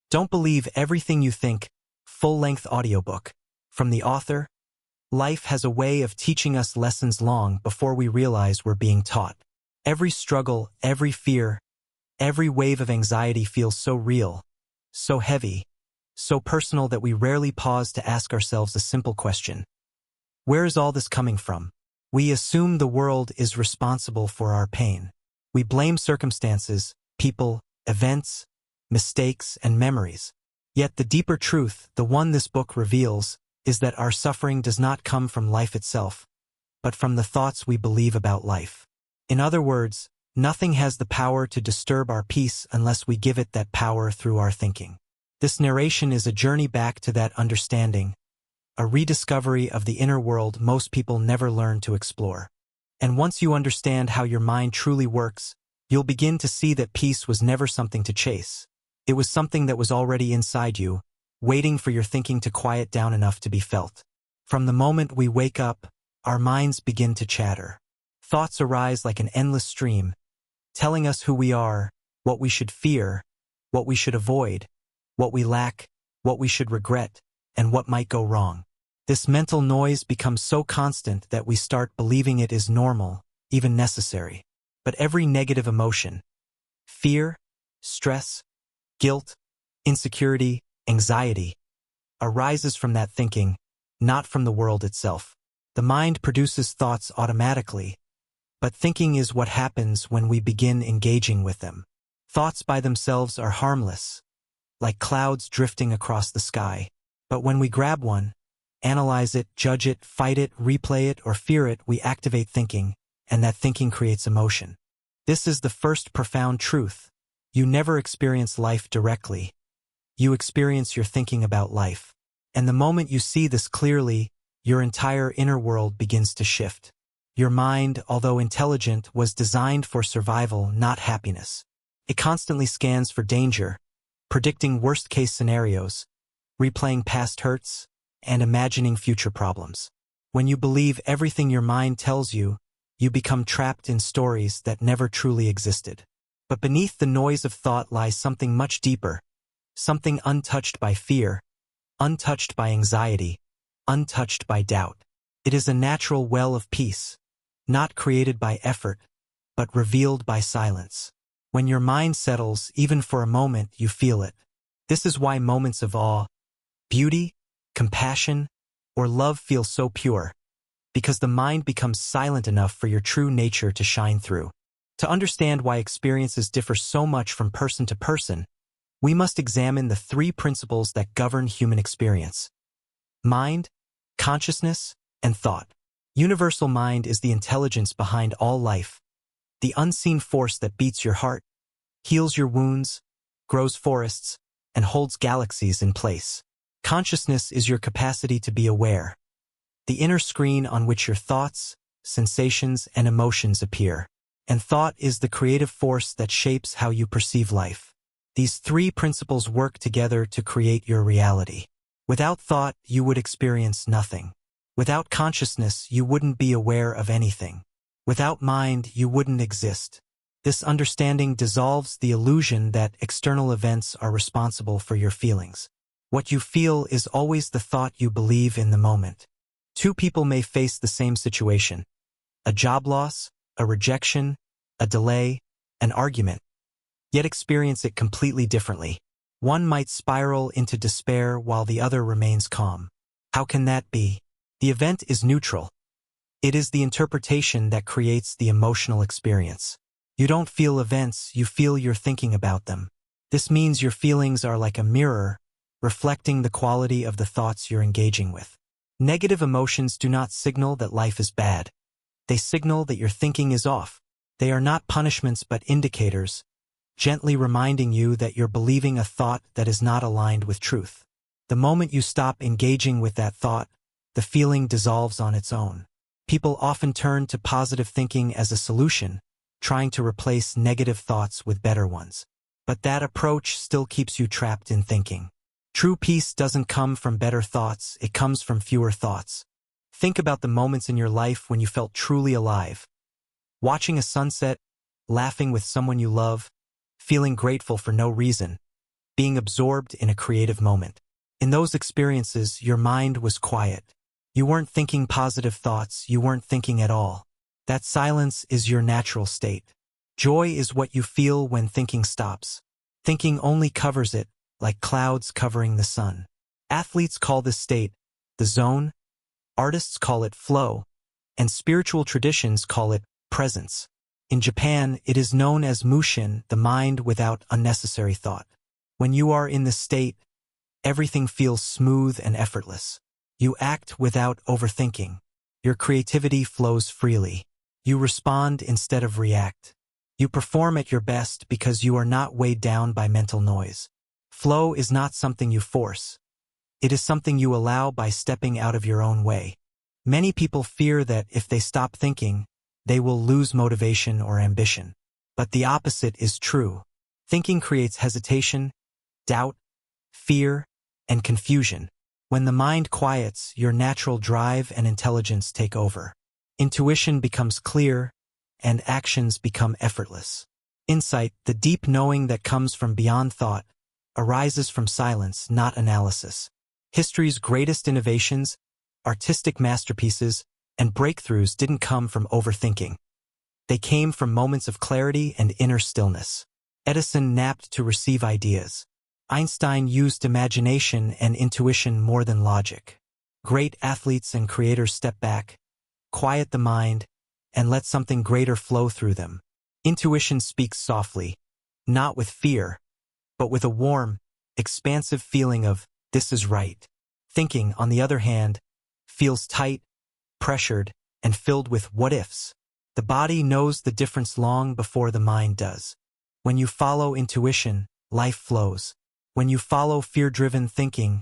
Don't believe everything you think. Full-length audiobook. From the author. Life has a way of teaching us lessons long before we realize we're being taught. Every struggle, every fear, every wave of anxiety feels so real, so heavy, so personal that we rarely pause to ask ourselves a simple question. Where is all this coming from? We assume the world is responsible for our pain. We blame circumstances, people, events, mistakes, and memories. Yet the deeper truth, the one this book reveals, is that our suffering does not come from life itself, but from the thoughts we believe about life. In other words, nothing has the power to disturb our peace unless we give it that power through our thinking. This narration is a journey back to that understanding, a rediscovery of the inner world most people never learn to explore. And once you understand how your mind truly works, you'll begin to see that peace was never something to chase. It was something that was already inside you, waiting for your thinking to quiet down enough to be felt. From the moment we wake up, our minds begin to chatter. Thoughts arise like an endless stream, telling us who we are, what we should fear, what we should avoid, what we lack, what we should regret, and what might go wrong. This mental noise becomes so constant that we start believing it is normal, even necessary. But every negative emotion, fear, stress, guilt, insecurity, anxiety, arises from that thinking, not from the world itself. The mind produces thoughts automatically, but thinking is what happens when we begin engaging with them. Thoughts by themselves are harmless, like clouds drifting across the sky. But when we grab one, analyze it, judge it, fight it, replay it, or fear it, we activate thinking, and that thinking creates emotion. This is the first profound truth. You never experience life directly. You experience your thinking about life. And the moment you see this clearly, your entire inner world begins to shift. Your mind, although intelligent, was designed for survival, not happiness. It constantly scans for danger, predicting worst-case scenarios, replaying past hurts, and imagining future problems. When you believe everything your mind tells you, you become trapped in stories that never truly existed. But beneath the noise of thought lies something much deeper, something untouched by fear, untouched by anxiety, untouched by doubt. It is a natural well of peace, not created by effort, but revealed by silence. When your mind settles, even for a moment, you feel it. This is why moments of awe, beauty, compassion, or love feel so pure, because the mind becomes silent enough for your true nature to shine through. To understand why experiences differ so much from person to person, we must examine the three principles that govern human experience: mind, consciousness, and thought. Universal mind is the intelligence behind all life, the unseen force that beats your heart, heals your wounds, grows forests, and holds galaxies in place. Consciousness is your capacity to be aware, the inner screen on which your thoughts, sensations, and emotions appear. And thought is the creative force that shapes how you perceive life. These three principles work together to create your reality. Without thought, you would experience nothing. Without consciousness, you wouldn't be aware of anything. Without mind, you wouldn't exist. This understanding dissolves the illusion that external events are responsible for your feelings. What you feel is always the thought you believe in the moment. Two people may face the same situation: a job loss, a rejection, a delay, an argument, yet experience it completely differently. One might spiral into despair while the other remains calm. How can that be? The event is neutral. It is the interpretation that creates the emotional experience. You don't feel events, you feel your thinking about them. This means your feelings are like a mirror, reflecting the quality of the thoughts you're engaging with. Negative emotions do not signal that life is bad. They signal that your thinking is off. They are not punishments but indicators, gently reminding you that you're believing a thought that is not aligned with truth. The moment you stop engaging with that thought, the feeling dissolves on its own. People often turn to positive thinking as a solution, trying to replace negative thoughts with better ones. But that approach still keeps you trapped in thinking. True peace doesn't come from better thoughts, it comes from fewer thoughts. Think about the moments in your life when you felt truly alive. Watching a sunset, laughing with someone you love, feeling grateful for no reason. being absorbed in a creative moment. In those experiences, your mind was quiet. You weren't thinking positive thoughts, you weren't thinking at all. That silence is your natural state. Joy is what you feel when thinking stops. Thinking only covers it, like clouds covering the sun. Athletes call this state the zone, artists call it flow, and spiritual traditions call it presence. In Japan, it is known as mushin, the mind without unnecessary thought. When you are in this state, everything feels smooth and effortless. You act without overthinking. Your creativity flows freely. You respond instead of react. You perform at your best because you are not weighed down by mental noise. Flow is not something you force. It is something you allow by stepping out of your own way. Many people fear that if they stop thinking, they will lose motivation or ambition. But the opposite is true. Thinking creates hesitation, doubt, fear, and confusion. When the mind quiets, your natural drive and intelligence take over. Intuition becomes clear, and actions become effortless. Insight, the deep knowing that comes from beyond thought, arises from silence, not analysis. History's greatest innovations, artistic masterpieces, and breakthroughs didn't come from overthinking. They came from moments of clarity and inner stillness. Edison napped to receive ideas. Einstein used imagination and intuition more than logic. Great athletes and creators step back, quiet the mind, and let something greater flow through them. Intuition speaks softly, not with fear, but with a warm, expansive feeling of, this is right. Thinking, on the other hand, feels tight, pressured, and filled with what-ifs. The body knows the difference long before the mind does. When you follow intuition, life flows. When you follow fear-driven thinking,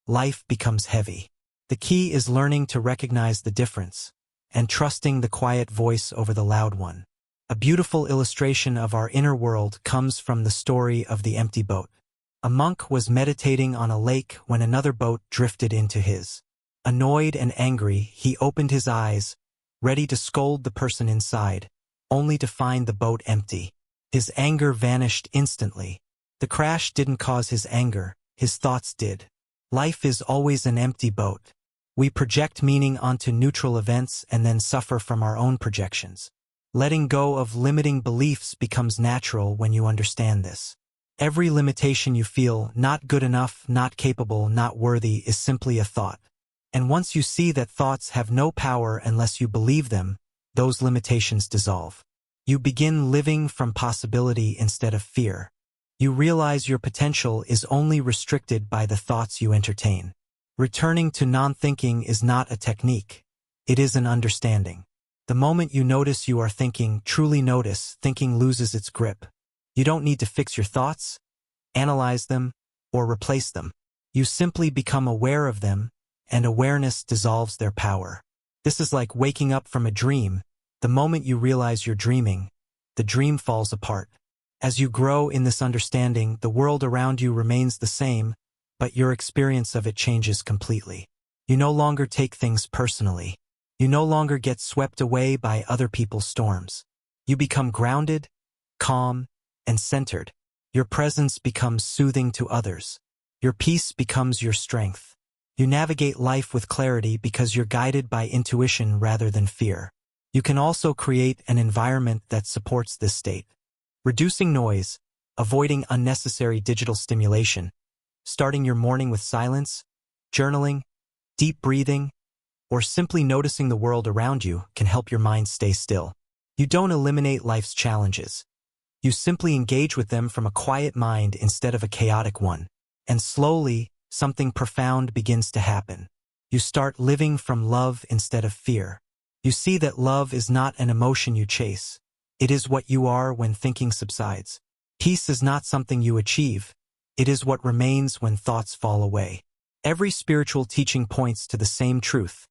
life becomes heavy. The key is learning to recognize the difference and trusting the quiet voice over the loud one. A beautiful illustration of our inner world comes from the story of the empty boat. A monk was meditating on a lake when another boat drifted into his. Annoyed and angry, he opened his eyes, ready to scold the person inside, only to find the boat empty. His anger vanished instantly. The crash didn't cause his anger, his thoughts did. Life is always an empty boat. We project meaning onto neutral events and then suffer from our own projections. Letting go of limiting beliefs becomes natural when you understand this. Every limitation you feel, not good enough, not capable, not worthy, is simply a thought. And once you see that thoughts have no power unless you believe them, those limitations dissolve. You begin living from possibility instead of fear. You realize your potential is only restricted by the thoughts you entertain. Returning to non-thinking is not a technique. It is an understanding. The moment you notice you are thinking, truly notice, thinking loses its grip. You don't need to fix your thoughts, analyze them, or replace them. You simply become aware of them, and awareness dissolves their power. This is like waking up from a dream. The moment you realize you're dreaming, the dream falls apart. As you grow in this understanding, the world around you remains the same, but your experience of it changes completely. You no longer take things personally. You no longer get swept away by other people's storms. You become grounded, calm, and centered. Your presence becomes soothing to others. Your peace becomes your strength. You navigate life with clarity because you're guided by intuition rather than fear. You can also create an environment that supports this state. Reducing noise, avoiding unnecessary digital stimulation, starting your morning with silence, journaling, deep breathing, or simply noticing the world around you can help your mind stay still. You don't eliminate life's challenges. You simply engage with them from a quiet mind instead of a chaotic one. And slowly, something profound begins to happen. You start living from love instead of fear. You see that love is not an emotion you chase. It is what you are when thinking subsides. Peace is not something you achieve. It is what remains when thoughts fall away. Every spiritual teaching points to the same truth.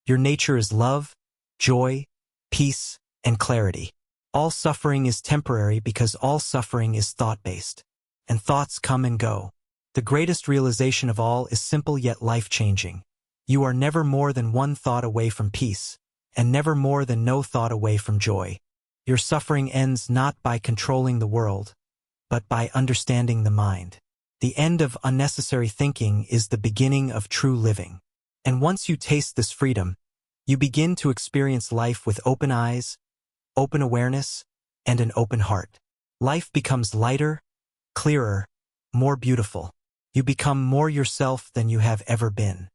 Your nature is love, joy, peace, and clarity. All suffering is temporary because all suffering is thought-based. And thoughts come and go. The greatest realization of all is simple yet life-changing. You are never more than one thought away from peace, and never more than no thought away from joy. Your suffering ends not by controlling the world, but by understanding the mind. The end of unnecessary thinking is the beginning of true living. And once you taste this freedom, you begin to experience life with open eyes, open awareness, and an open heart. Life becomes lighter, clearer, more beautiful. You become more yourself than you have ever been.